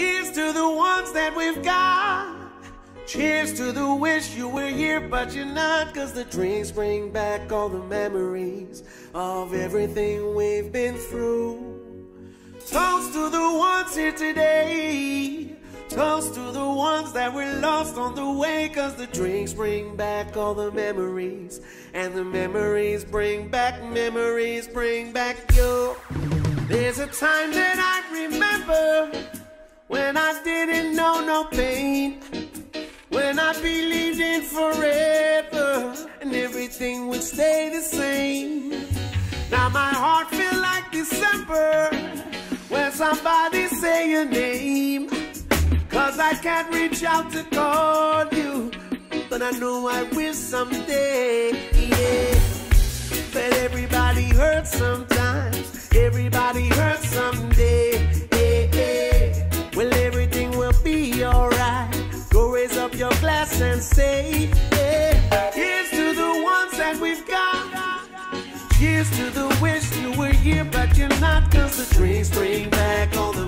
Here's to the ones that we've got. Cheers to the wish you were here, but you're not. 'Cause the drinks bring back all the memories of everything we've been through. Toast to the ones here today. Toast to the ones that were lost on the way. 'Cause the drinks bring back all the memories, and the memories bring back you. There's a time that I remember when I didn't know no pain, when I believed in forever and everything would stay the same. Now my heart feels like December when somebody say your name. 'Cause I can't reach out to call you, but I know I will someday, yeah. But everybody hurts sometimes, everybody hurts someday, yeah, yeah. Well, everything will be alright. Go raise up your glass and say, yeah. Here's to the ones that we've got. Cheers to the wish you were here, but you're not. 'Cause the drinks bring back all the